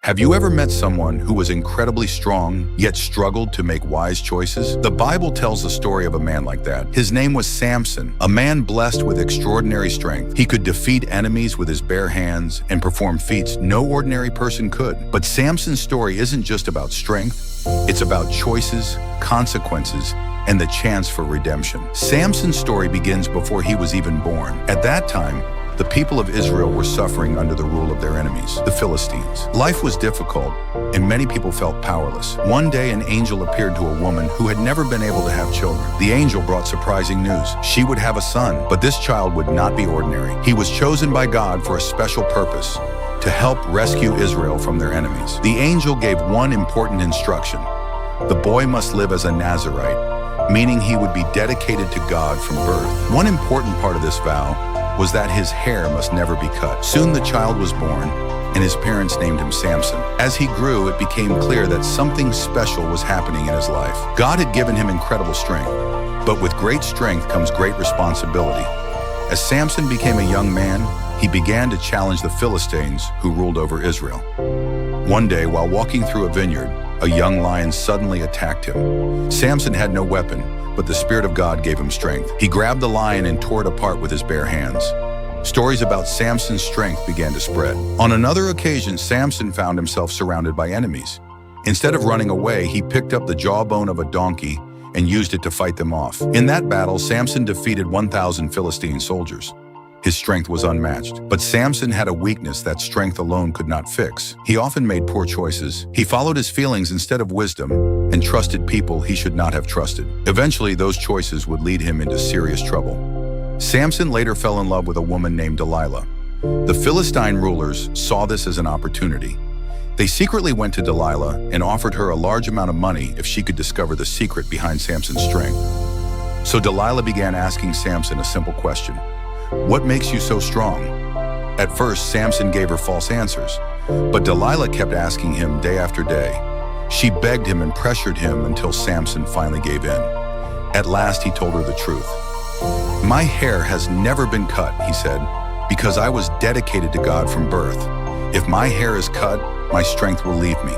Have you ever met someone who was incredibly strong, yet struggled to make wise choices? The Bible tells the story of a man like that. His name was Samson, a man blessed with extraordinary strength. He could defeat enemies with his bare hands and perform feats no ordinary person could. But Samson's story isn't just about strength, it's about choices, consequences, and the chance for redemption. Samson's story begins before he was even born. At that time, the people of Israel were suffering under the rule of their enemies, the Philistines. Life was difficult, and many people felt powerless. One day, an angel appeared to a woman who had never been able to have children. The angel brought surprising news. She would have a son, but this child would not be ordinary. He was chosen by God for a special purpose, to help rescue Israel from their enemies. The angel gave one important instruction. The boy must live as a Nazirite, meaning he would be dedicated to God from birth. One important part of this vow was that his hair must never be cut. Soon the child was born, and his parents named him Samson. As he grew, it became clear that something special was happening in his life. God had given him incredible strength, but with great strength comes great responsibility. As Samson became a young man, he began to challenge the Philistines who ruled over Israel. One day, while walking through a vineyard, a young lion suddenly attacked him. Samson had no weapon, but the Spirit of God gave him strength. He grabbed the lion and tore it apart with his bare hands. Stories about Samson's strength began to spread. On another occasion, Samson found himself surrounded by enemies. Instead of running away, he picked up the jawbone of a donkey and used it to fight them off. In that battle, Samson defeated 1,000 Philistine soldiers. His strength was unmatched. But Samson had a weakness that strength alone could not fix. He often made poor choices. He followed his feelings instead of wisdom and trusted people he should not have trusted. Eventually, those choices would lead him into serious trouble. Samson later fell in love with a woman named Delilah. The Philistine rulers saw this as an opportunity. They secretly went to Delilah and offered her a large amount of money if she could discover the secret behind Samson's strength. So Delilah began asking Samson a simple question. What makes you so strong? At first, Samson gave her false answers, but Delilah kept asking him day after day. She begged him and pressured him until Samson finally gave in. At last, he told her the truth. My hair has never been cut, he said, because I was dedicated to God from birth. If my hair is cut, my strength will leave me.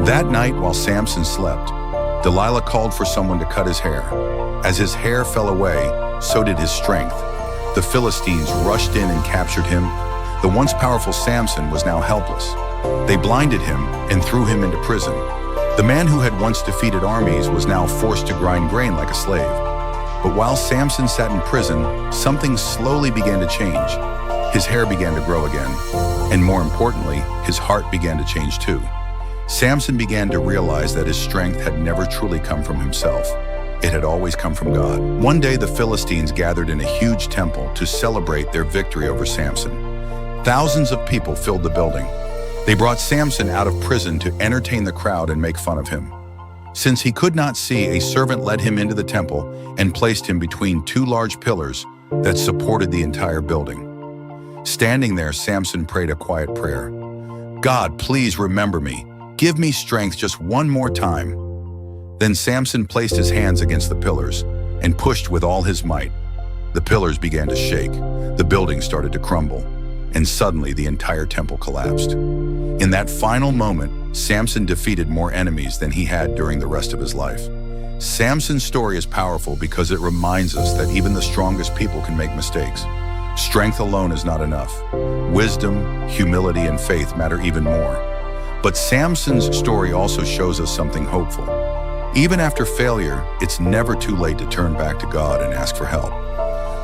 That night, while Samson slept, Delilah called for someone to cut his hair. As his hair fell away, so did his strength. The Philistines rushed in and captured him. The once powerful Samson was now helpless. They blinded him and threw him into prison. The man who had once defeated armies was now forced to grind grain like a slave. But while Samson sat in prison, something slowly began to change. His hair began to grow again, and more importantly, his heart began to change too. Samson began to realize that his strength had never truly come from himself. It had always come from God. One day, the Philistines gathered in a huge temple to celebrate their victory over Samson. Thousands of people filled the building. They brought Samson out of prison to entertain the crowd and make fun of him. Since he could not see, a servant led him into the temple and placed him between two large pillars that supported the entire building. Standing there, Samson prayed a quiet prayer. God, please remember me. Give me strength just one more time. Then Samson placed his hands against the pillars and pushed with all his might. The pillars began to shake, the building started to crumble, and suddenly the entire temple collapsed. In that final moment, Samson defeated more enemies than he had during the rest of his life. Samson's story is powerful because it reminds us that even the strongest people can make mistakes. Strength alone is not enough. Wisdom, humility, and faith matter even more. But Samson's story also shows us something hopeful. Even after failure, it's never too late to turn back to God and ask for help.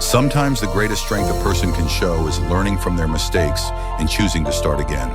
Sometimes the greatest strength a person can show is learning from their mistakes and choosing to start again.